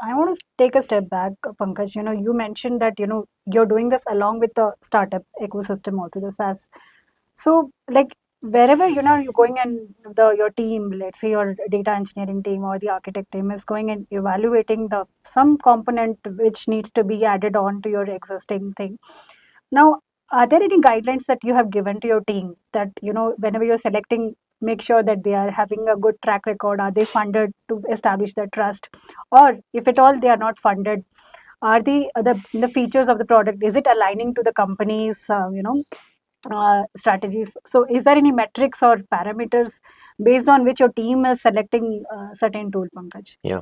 I want to take a step back, Pankaj. You mentioned that, you're doing this along with the startup ecosystem also, the SaaS. So, like, wherever, you're going and your team, let's say your data engineering team or the architect team is going and evaluating some component which needs to be added on to your existing thing. Now, are there any guidelines that you have given to your team that, whenever you're selecting, make sure that they are having a good track record? Are they funded to establish that trust? Or if at all they are not funded, are the features of the product, is it aligning to the company's, strategies? So is there any metrics or parameters based on which your team is selecting certain tool, Pankaj? Yeah.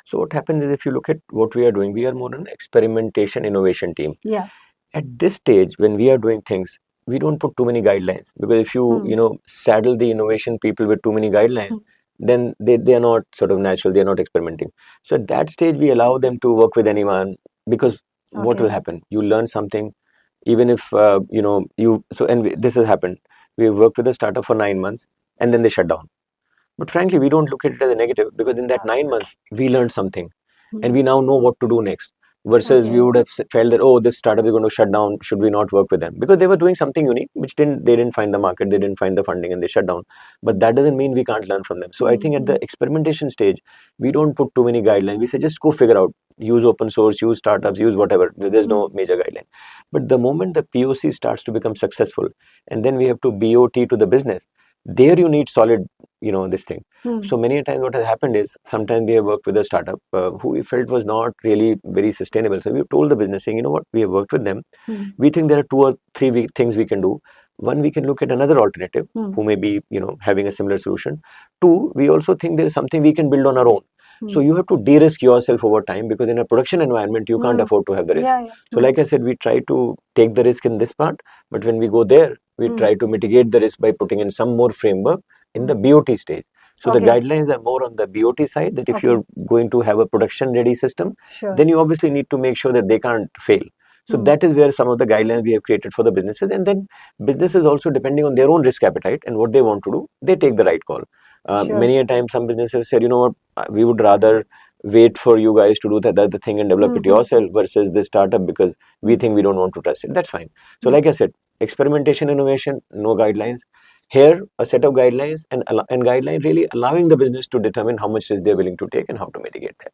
So what happens is, if you look at what we are doing, we are more an experimentation innovation team. Yeah. At this stage, when we are doing things, we don't put too many guidelines, because if you saddle the innovation people with too many guidelines, then they are not sort of natural, they are not experimenting. So at that stage, we allow them to work with anyone, because what Okay. will happen? You learn something, even if this has happened. We worked with a startup for 9 months, and then they shut down. But frankly, we don't look at it as a negative, because in that 9 months, we learned something, and we now know what to do next. Versus we Okay. would have felt that, oh, this startup is going to shut down, should we not work with them? Because they were doing something unique, which they didn't find the market, they didn't find the funding, and they shut down. But that doesn't mean we can't learn from them. So I think at the experimentation stage, we don't put too many guidelines. We say just go figure out, use open source, use startups, use whatever. There's no major guideline. But the moment the POC starts to become successful, and then we have to BOT to the business, there you need solid, this thing. So many a times what has happened is, sometimes we have worked with a startup who we felt was not really very sustainable. So we told the business, saying, you know what, we have worked with them. We think there are 2 or 3 things we can do. One, we can look at another alternative who may be, having a similar solution. Two, we also think there is something we can build on our own. So you have to de-risk yourself over time, because in a production environment, you can't afford to have the risk. Yeah, yeah. So like I said, we try to take the risk in this part, but when we go there, we try to mitigate the risk by putting in some more framework in the BOT stage. So the Okay. guidelines are more on the BOT side, that if Okay. you're going to have a production ready system, Sure. then you obviously need to make sure that they can't fail. So that is where some of the guidelines we have created for the businesses. And then businesses also, depending on their own risk appetite and what they want to do, they take the right call. Sure. Many a time some businesses said, you know what, we would rather wait for you guys to do that other thing and develop it yourself versus this startup, because we think we don't want to trust it. That's fine. So like I said, experimentation, innovation, no guidelines. Here, a set of guidelines, and guideline really allowing the business to determine how much risk they're willing to take and how to mitigate that.